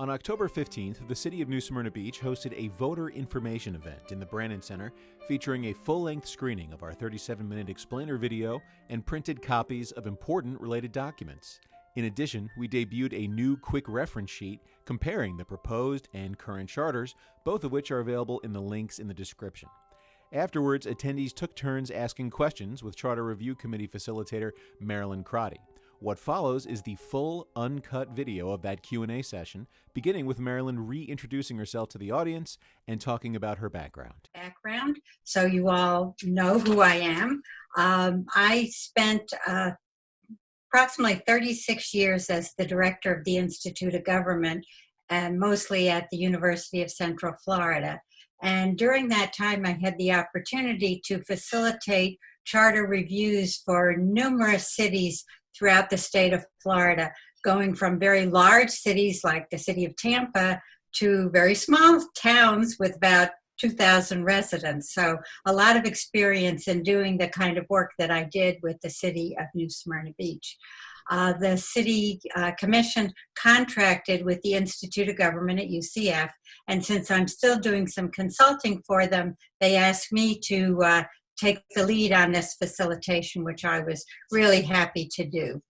On October 15th, the City of New Smyrna Beach hosted a voter information event in the Brannan Center featuring a full-length screening of our 37-minute explainer video and printed copies of important related documents. In addition, we debuted a new quick reference sheet comparing the proposed and current charters, both of which are available in the links in the description. Afterwards, attendees took turns asking questions with Charter Review Committee Facilitator Marilyn Crotty. What follows is the full, uncut video of that Q&A session, beginning with Marilyn reintroducing herself to the audience and talking about her background. So you all know who I am. I spent approximately 36 years as the director of the Institute of Government, and mostly at the University of Central Florida. And during that time, I had the opportunity to facilitate charter reviews for numerous cities throughout the state of Florida, going from very large cities like the city of Tampa to very small towns with about 2,000 residents. So a lot of experience in doing the kind of work that I did with the city of New Smyrna Beach. The city commission contracted with the Institute of Government at UCF, and since I'm still doing some consulting for them, they asked me to take the lead on this facilitation, which I was really happy to do.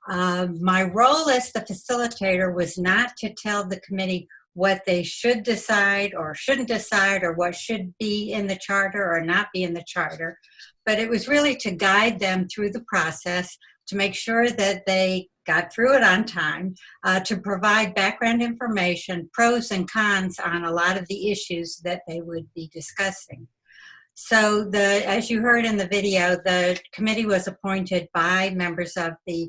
My role as the facilitator was not to tell the committee what they should decide or shouldn't decide, or what should be in the charter or not be in the charter, but it was really to guide them through the process, to make sure that they got through it on time, to provide background information, pros and cons on a lot of the issues that they would be discussing. So as you heard in the video, the committee was appointed by members of the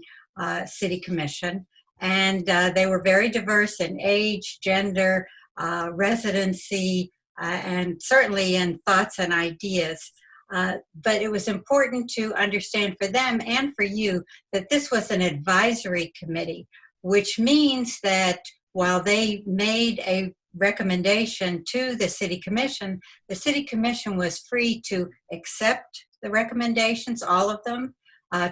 City Commission, and they were very diverse in age, gender, residency, and certainly in thoughts and ideas. But it was important to understand for them and for you that this was an advisory committee, which means that while they made a recommendation to the City Commission was free to accept the recommendations, all of them,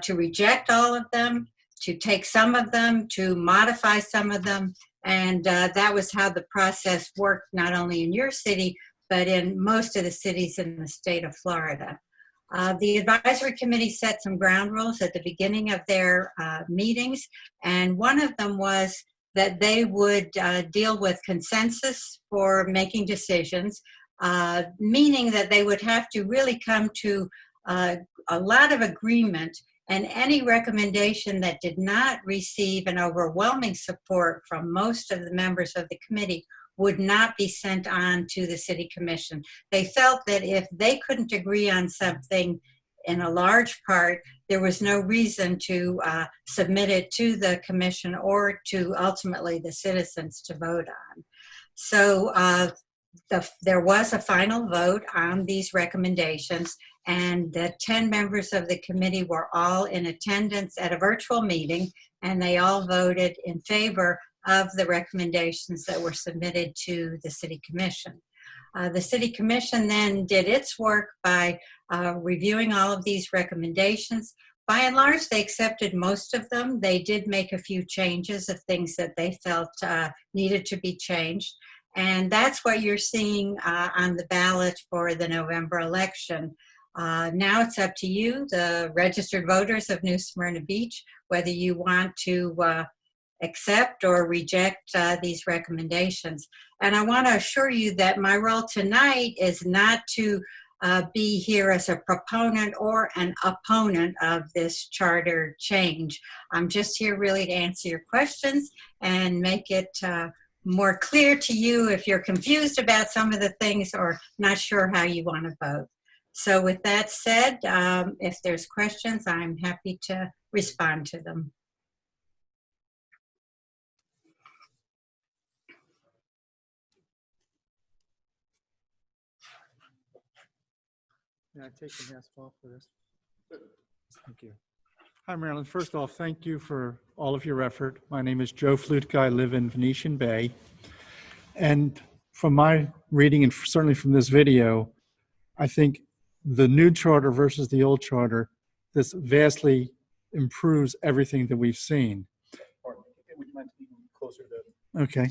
to reject all of them, to take some of them, to modify some of them, and that was how the process worked, not only in your city, but in most of the cities in the state of Florida. The advisory committee set some ground rules at the beginning of their meetings, and one of them was that they would deal with consensus for making decisions, meaning that they would have to really come to a lot of agreement, and any recommendation that did not receive an overwhelming support from most of the members of the committee would not be sent on to the City Commission. They felt that if they couldn't agree on something in a large part, there was no reason to submit it to the commission or to ultimately the citizens to vote on. So there was a final vote on these recommendations, and the 10 members of the committee were all in attendance at a virtual meeting, and they all voted in favor of the recommendations that were submitted to the City Commission. The City Commission then did its work by reviewing all of these recommendations. By and large, they accepted most of them. They did make a few changes of things that they felt needed to be changed. And that's what you're seeing on the ballot for the November election. Now it's up to you, the registered voters of New Smyrna Beach, whether you want to accept or reject these recommendations. And I want to assure you that my role tonight is not to be here as a proponent or an opponent of this charter change. I'm just here really to answer your questions and make it more clear to you if you're confused about some of the things or not sure how you want to vote. So with that said, if there's questions, I'm happy to respond to them. Can I take the mask off for this? Thank you. Hi, Marilyn. First off, thank you for all of your effort. My name is Joe Flute. I live in Venetian Bay. And from my reading, and certainly from this video, I think the new charter versus the old charter, this vastly improves everything that we've seen. Would you mind speaking closer to Okay.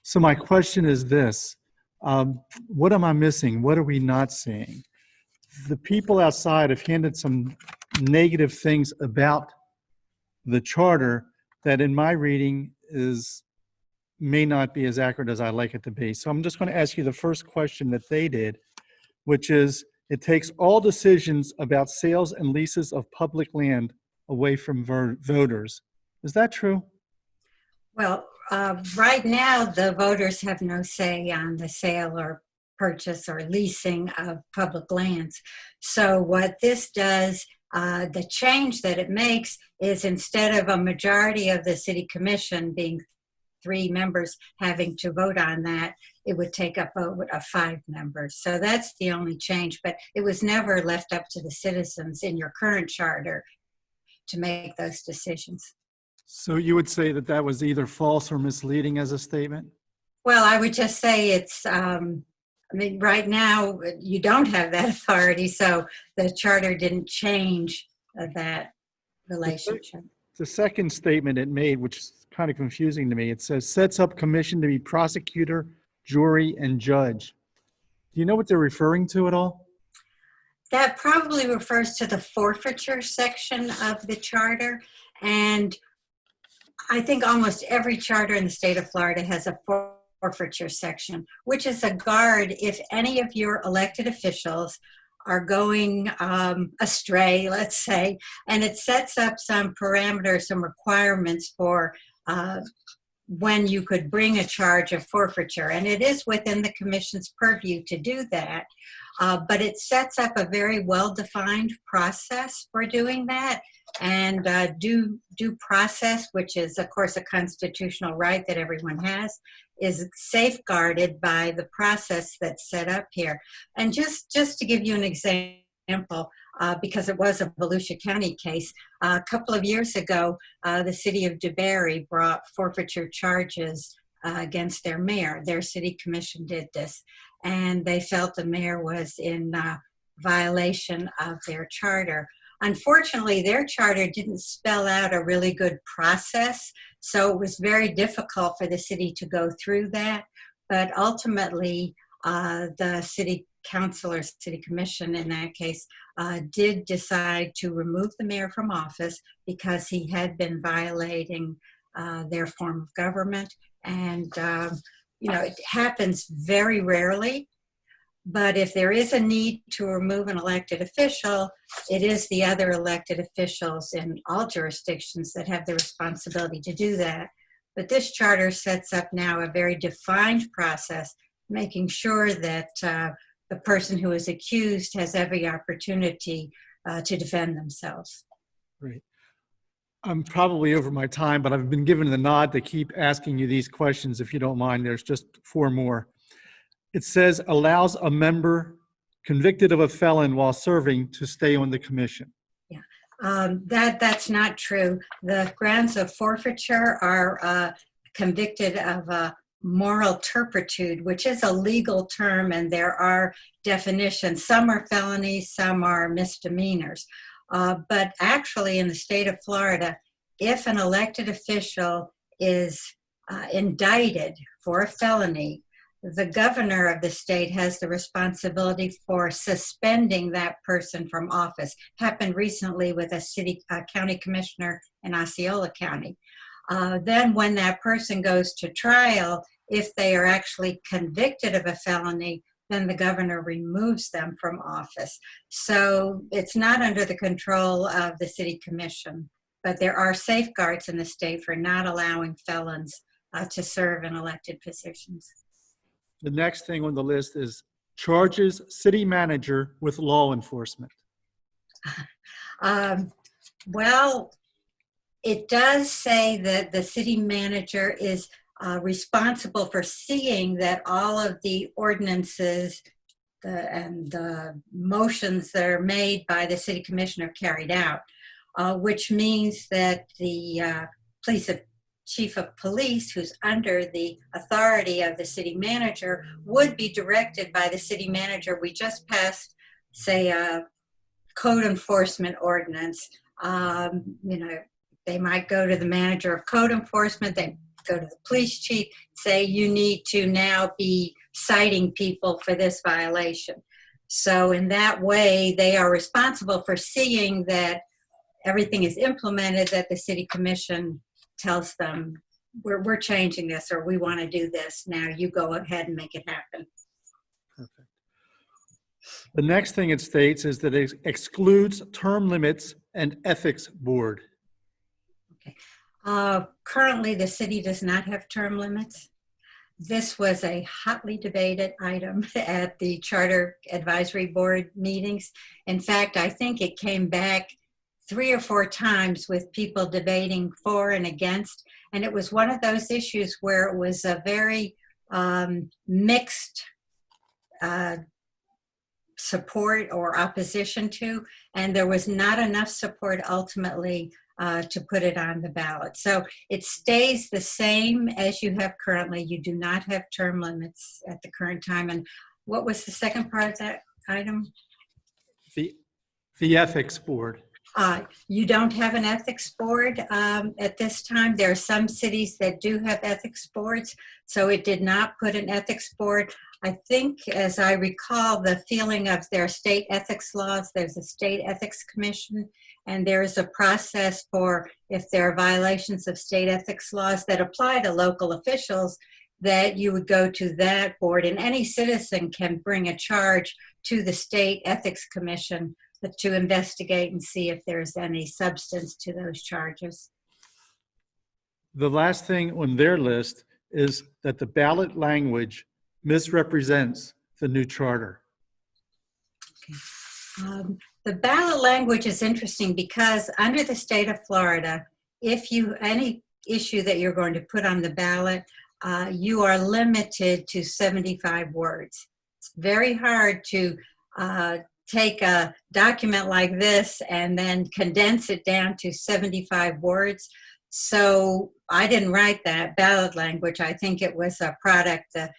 So my question is this. What am I missing? What are we not seeing? The people outside have handed some negative things about the charter that in my reading may not be as accurate as I like it to be. So I'm just going to ask you the first question that they did, which is, it takes all decisions about sales and leases of public land away from voters. Is that true? Well, right now, the voters have no say on the sale or purchase or leasing of public lands. So what this does, the change that it makes is, instead of a majority of the city commission being 3 members having to vote on that, it would take up a vote of 5 members. So that's the only change, but it was never left up to the citizens in your current charter to make those decisions. So you would say that that was either false or misleading as a statement? Well, I would just say it's, I mean, right now you don't have that authority, so the charter didn't change that relationship. The second statement it made, which is kind of confusing to me, it says, sets up commission to be prosecutor, jury, and judge. Do you know what they're referring to at all? That probably refers to the forfeiture section of the charter. And I think almost every charter in the state of Florida has a forfeiture section, which is a guard if any of your elected officials are going astray, let's say, and it sets up some parameters, some requirements for when you could bring a charge of forfeiture. And it is within the commission's purview to do that, but it sets up a very well-defined process for doing that. And due process, which is, of course, a constitutional right that everyone has, is safeguarded by the process that's set up here. And just to give you an example, because it was a Volusia County case, a couple of years ago, the city of DeBary brought forfeiture charges against their mayor. Their city commission did this, and they felt the mayor was in violation of their charter. Unfortunately, their charter didn't spell out a really good process, so it was very difficult for the city to go through that. But ultimately, the city council or city commission in that case did decide to remove the mayor from office because he had been violating their form of government. And, you know, it happens very rarely. But if there is a need to remove an elected official, it is the other elected officials in all jurisdictions that have the responsibility to do that. But this charter sets up now a very defined process, making sure that the person who is accused has every opportunity to defend themselves. Great. I'm probably over my time, but I've been given the nod to keep asking you these questions. If you don't mind, there's just 4 more. It says allows a member convicted of a felon while serving to stay on the commission. Yeah, that's not true. The grounds of forfeiture are convicted of moral turpitude, which is a legal term, and there are definitions. Some are felonies, some are misdemeanors. But actually, in the state of Florida, if an elected official is indicted for a felony, the governor of the state has the responsibility for suspending that person from office. Happened recently with a county commissioner in Osceola County. Then when that person goes to trial, if they are actually convicted of a felony, then the governor removes them from office. So it's not under the control of the city commission, but there are safeguards in the state for not allowing felons to serve in elected positions. The next thing on the list is charges city manager with law enforcement. Well, it does say that the city manager is responsible for seeing that all of the ordinances and the motions that are made by the city commissioner are carried out, which means that the chief of police, who's under the authority of the city manager, would be directed by the city manager. We just passed, say, a code enforcement ordinance. You know, they might go to the manager of code enforcement. They go to the police chief, say you need to now be citing people for this violation. So in that way, they are responsible for seeing that everything is implemented, that the city commission tells them, we're changing this, or we want to do this. Now you go ahead and make it happen. Perfect. The next thing it states is that it excludes term limits and ethics board. Okay. Currently, the city does not have term limits. This was a hotly debated item at the Charter Advisory Board meetings. In fact, I think it came back 3 or 4 times with people debating for and against. And it was one of those issues where it was a very mixed support or opposition to, and there was not enough support ultimately to put it on the ballot. So it stays the same as you have currently. You do not have term limits at the current time. And what was the second part of that item? The ethics board. You don't have an ethics board at this time. There are some cities that do have ethics boards, so it did not put an ethics board. I think, as I recall, the feeling of their state ethics laws, there's a state ethics commission, and there is a process for if there are violations of state ethics laws that apply to local officials, that you would go to that board, and any citizen can bring a charge to the state ethics commission to investigate and see if there's any substance to those charges. The last thing on their list is that the ballot language misrepresents the new charter. Okay. The ballot language is interesting because under the state of Florida, if any issue that you're going to put on the ballot, you are limited to 75 words. It's very hard to take a document like this and then condense it down to 75 words. So I didn't write that ballot language. I think it was a product, the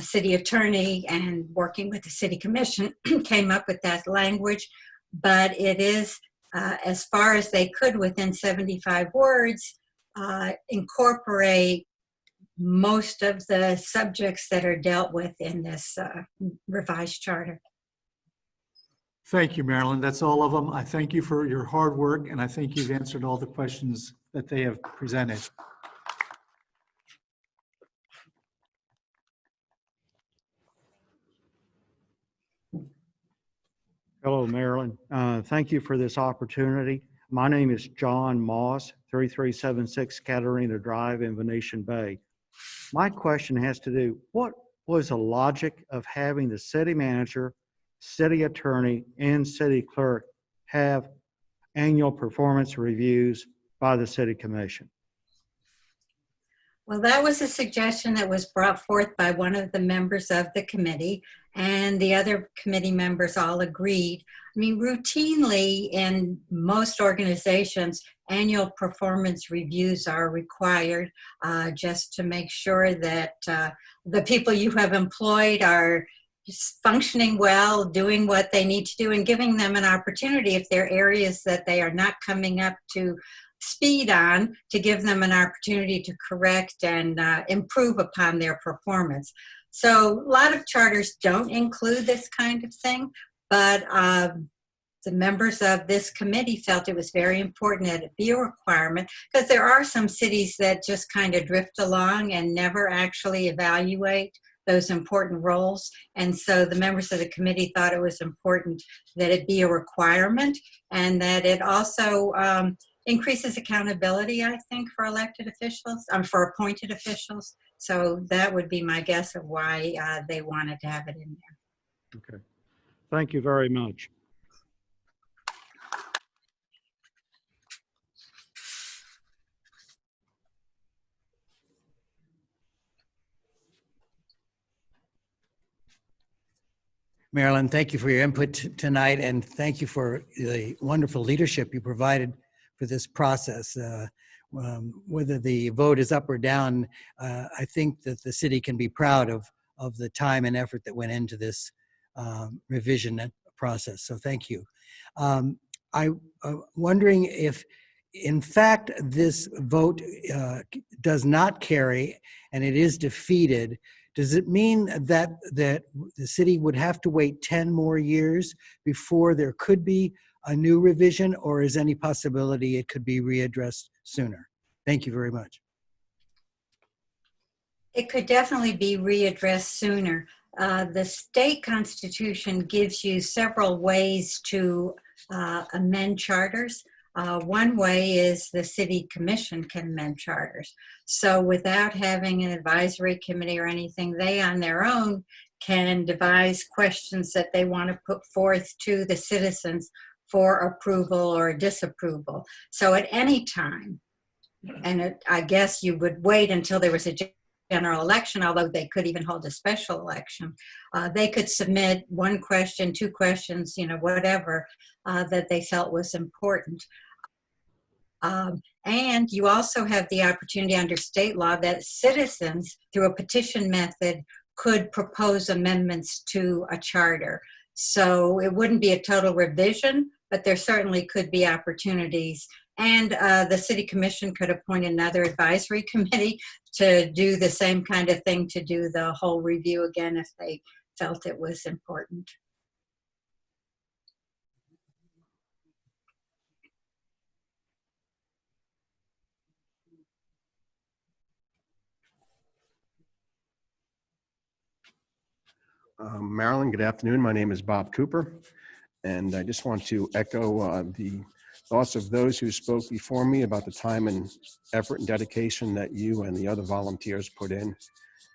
city attorney and working with the city commission came up with that language. But it is, as far as they could within 75 words, incorporate most of the subjects that are dealt with in this revised charter. Thank you, Marilyn. That's all of them. I thank you for your hard work, and I think you've answered all the questions that they have presented. Hello, Marilyn. Thank you for this opportunity. My name is John Moss, 3376 Catarina Drive in Venetian Bay. My question has to do, what was the logic of having the city manager, city attorney, and city clerk have annual performance reviews by the city commission? Well, that was a suggestion that was brought forth by one of the members of the committee, and the other committee members all agreed. I mean, routinely in most organizations, annual performance reviews are required just to make sure that the people you have employed are functioning well, doing what they need to do, and giving them an opportunity if there are areas that they are not coming up to speed on, to give them an opportunity to correct and improve upon their performance. So a lot of charters don't include this kind of thing, but the members of this committee felt it was very important that it be a requirement, because there are some cities that just kind of drift along and never actually evaluate those important roles. And so the members of the committee thought it was important that it be a requirement, and that it also increases accountability, I think, for elected officials, for appointed officials. So that would be my guess of why they wanted to have it in there. Okay. Thank you very much. Marilyn, thank you for your input tonight, and thank you for the wonderful leadership you provided for this process. Whether the vote is up or down, I think that the city can be proud of the time and effort that went into this revision process. So thank you. I'm wondering if in fact this vote does not carry and it is defeated, does it mean that the city would have to wait 10 more years before there could be a new revision, or is any possibility it could be readdressed sooner? Thank you very much. It could definitely be readdressed sooner. The state constitution gives you several ways to amend charters. One way is the city commission can amend charters. So without having an advisory committee or anything, they on their own can devise questions that they want to put forth to the citizens for approval or disapproval. So at any time, and I guess you would wait until there was a general election, although they could even hold a special election, they could submit one question, two questions, whatever that they felt was important. And you also have the opportunity under state law that citizens, through a petition method, could propose amendments to a charter. So it wouldn't be a total revision, but there certainly could be opportunities. And the city commission could appoint another advisory committee to do the same kind of thing, to do the whole review again if they felt it was important. Marilyn, good afternoon. My name is Bob Cooper, and I just want to echo the thoughts of those who spoke before me about the time and effort and dedication that you and the other volunteers put in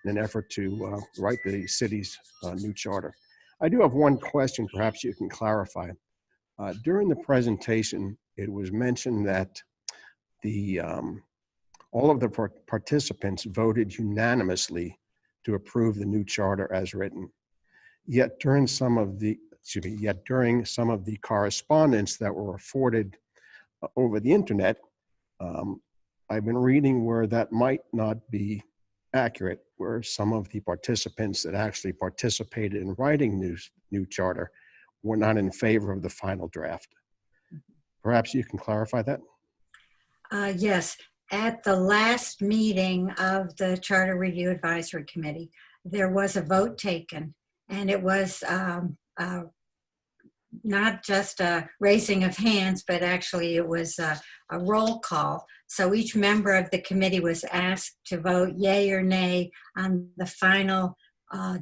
an effort to write the city's new charter. I do have one question, perhaps you can clarify. During the presentation, it was mentioned that all of the participants voted unanimously to approve the new charter as written. Yet during some of the correspondence that were afforded over the internet, I've been reading where that might not be accurate, where some of the participants that actually participated in writing new charter were not in favor of the final draft. Perhaps you can clarify that? Yes. At the last meeting of the Charter Review Advisory Committee, there was a vote taken, and it was not just a raising of hands, but actually it was a roll call. So each member of the committee was asked to vote yay or nay on the final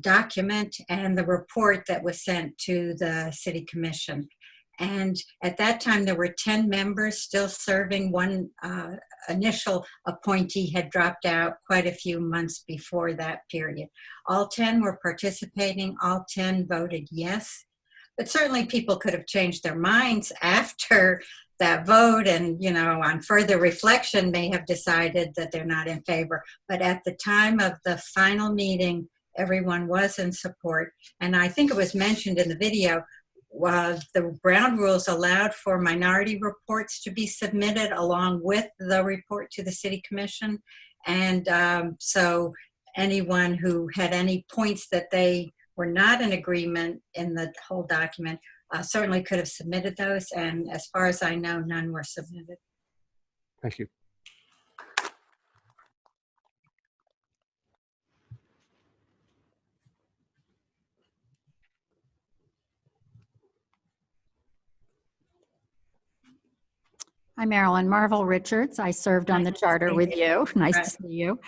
document and the report that was sent to the City Commission. And at that time, there were 10 members still serving. One initial appointee had dropped out quite a few months before that period. All 10 were participating. All 10 voted yes. But certainly people could have changed their minds after that vote and, on further reflection, may have decided that they're not in favor. But at the time of the final meeting, everyone was in support. And I think it was mentioned in the video, the ground rules allowed for minority reports to be submitted along with the report to the City Commission. And so anyone who had any points that they were not in agreement in the whole document certainly could have submitted those. And as far as I know, none were submitted. Thank you. Hi, Marilyn. Marvel Richards. I served on the charter with you. Nice to see you.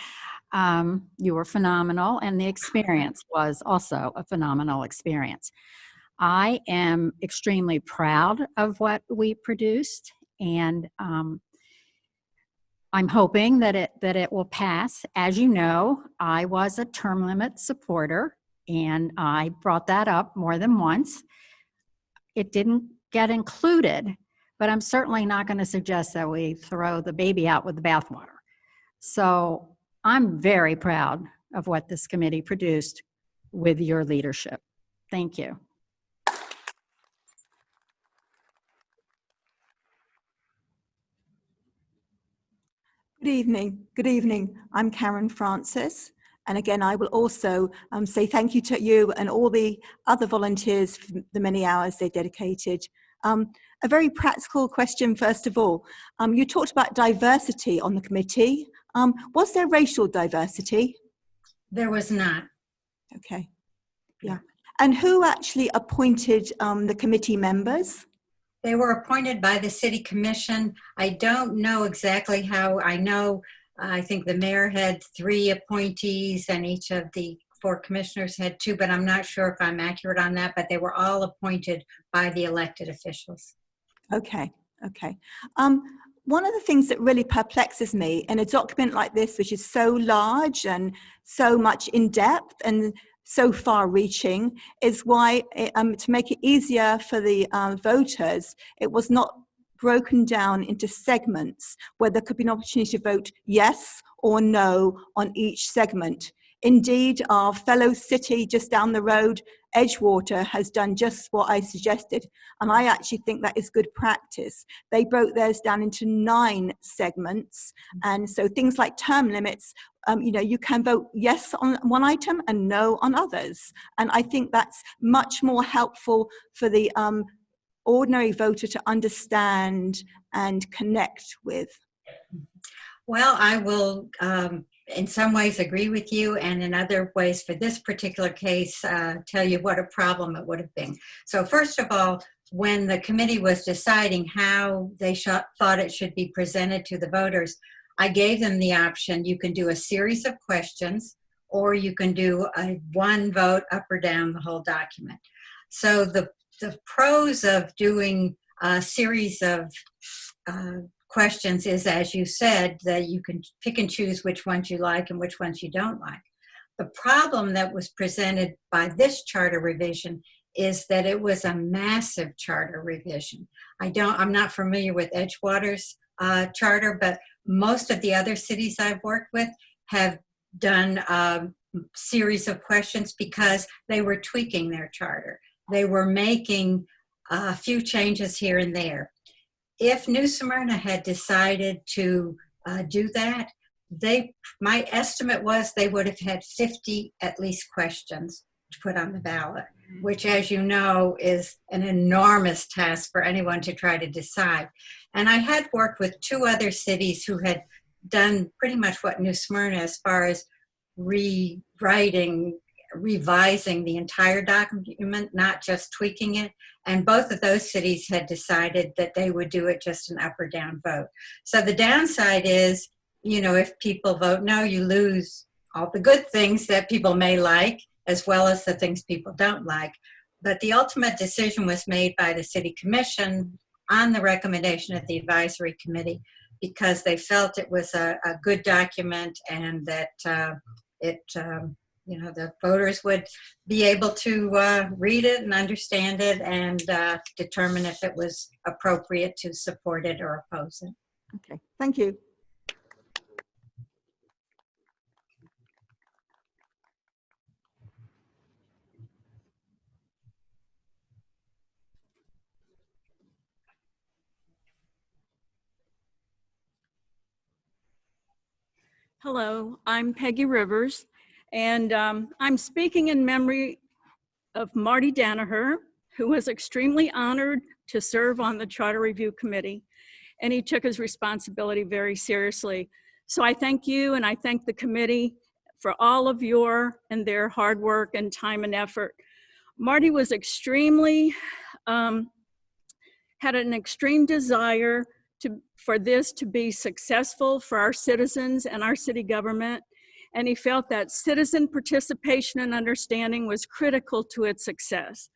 You were phenomenal, and the experience was also a phenomenal experience. I am extremely proud of what we produced, and I'm hoping that it will pass. As you know, I was a term limit supporter, and I brought that up more than once. It didn't get included, but I'm certainly not going to suggest that we throw the baby out with the bathwater. So I'm very proud of what this committee produced with your leadership. Thank you. Good evening. Good evening. I'm Karen Francis. And again, I will also say thank you to you and all the other volunteers for the many hours they dedicated A very practical question, first of all. You talked about diversity on the committee. Was there racial diversity? There was not. Okay, yeah. And who actually appointed the committee members? They were appointed by the city commission. I don't know exactly how. I know, I think the mayor had 3 appointees and each of the 4 commissioners had 2, but I'm not sure if I'm accurate on that, but they were all appointed by the elected officials. Okay, okay. One of the things that really perplexes me in a document like this, which is so large and so much in depth and so far reaching, is why, to make it easier for the voters, it was not broken down into segments where there could be an opportunity to vote yes or no on each segment. Indeed, our fellow city just down the road, Edgewater, has done just what I suggested, and I actually think that is good practice. They broke theirs down into 9 segments, and so things like term limits, you can vote yes on one item and no on others, and I think that's much more helpful for the ordinary voter to understand and connect with. Well, I will in some ways agree with you, and in other ways for this particular case tell you what a problem it would have been. So first of all, when the committee was deciding how they thought it should be presented to the voters, I gave them the option: you can do a series of questions, or you can do a 1 vote up or down the whole document. So the pros of doing a series of questions is, as you said, that you can pick and choose which ones you like and which ones you don't like. The problem that was presented by this charter revision is that it was a massive charter revision. I'm not familiar with Edgewater's charter, but most of the other cities I've worked with have done a series of questions because they were tweaking their charter. They were making a few changes here and there. If New Smyrna had decided to do that, my estimate was they would have had 50 at least questions to put on the ballot, which, as you know, is an enormous task for anyone to try to decide. And I had worked with 2 other cities who had done pretty much what New Smyrna as far as revising the entire document, not just tweaking it. And both of those cities had decided that they would do it just an up or down vote. So the downside is, if people vote no, you lose all the good things that people may like, as well as the things people don't like. But the ultimate decision was made by the city commission on the recommendation of the advisory committee, because they felt it was a good document and that the voters would be able to read it and understand it and determine if it was appropriate to support it or oppose it. Okay, thank you. Hello, I'm Peggy Rivers, and I'm speaking in memory of Marty Danaher, who was extremely honored to serve on the Charter Review Committee, and he took his responsibility very seriously. So I thank you, and I thank the committee for all of your and their hard work and time and effort. Marty was had an extreme desire for this to be successful for our citizens and our city government, and he felt that citizen participation and understanding was critical to its success.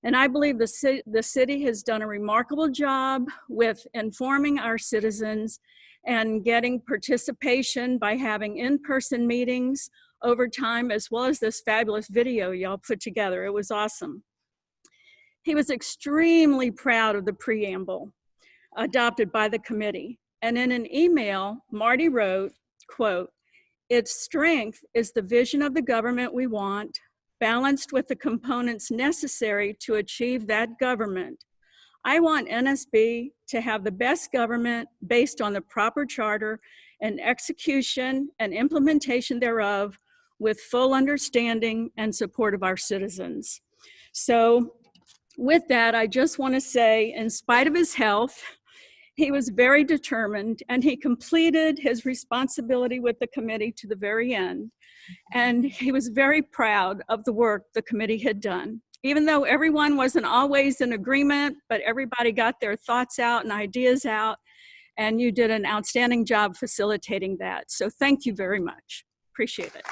And I believe the city has done a remarkable job with informing our citizens and getting participation by having in-person meetings over time, as well as this fabulous video y'all put together. It was awesome. He was extremely proud of the preamble adopted by the committee. And in an email, Marty wrote, quote, "Its strength is the vision of the government we want, balanced with the components necessary to achieve that government. I want NSB to have the best government based on the proper charter and execution and implementation thereof with full understanding and support of our citizens." So With that, I just want to say, in spite of his health, he was very determined and he completed his responsibility with the committee to the very end. And he was very proud of the work the committee had done. Even though everyone wasn't always in agreement, but everybody got their thoughts out and ideas out, and you did an outstanding job facilitating that. So thank you very much. Appreciate it.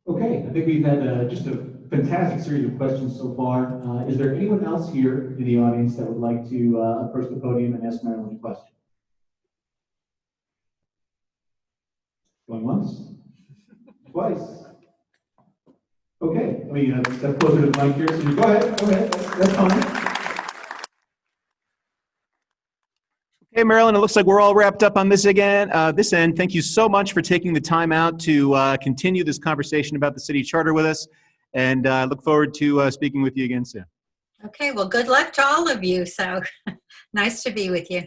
Okay, I think we've had just a fantastic series of questions so far. Is there anyone else here in the audience that would like to approach the podium and ask Marilyn a question? Going once? Twice? Okay, let me step closer to the mic here. So you go ahead, that's fine. Okay, Marilyn, it looks like we're all wrapped up on this this end. Thank you so much for taking the time out to continue this conversation about the city charter with us, and I look forward to speaking with you again soon. Okay, well, good luck to all of you. So nice to be with you.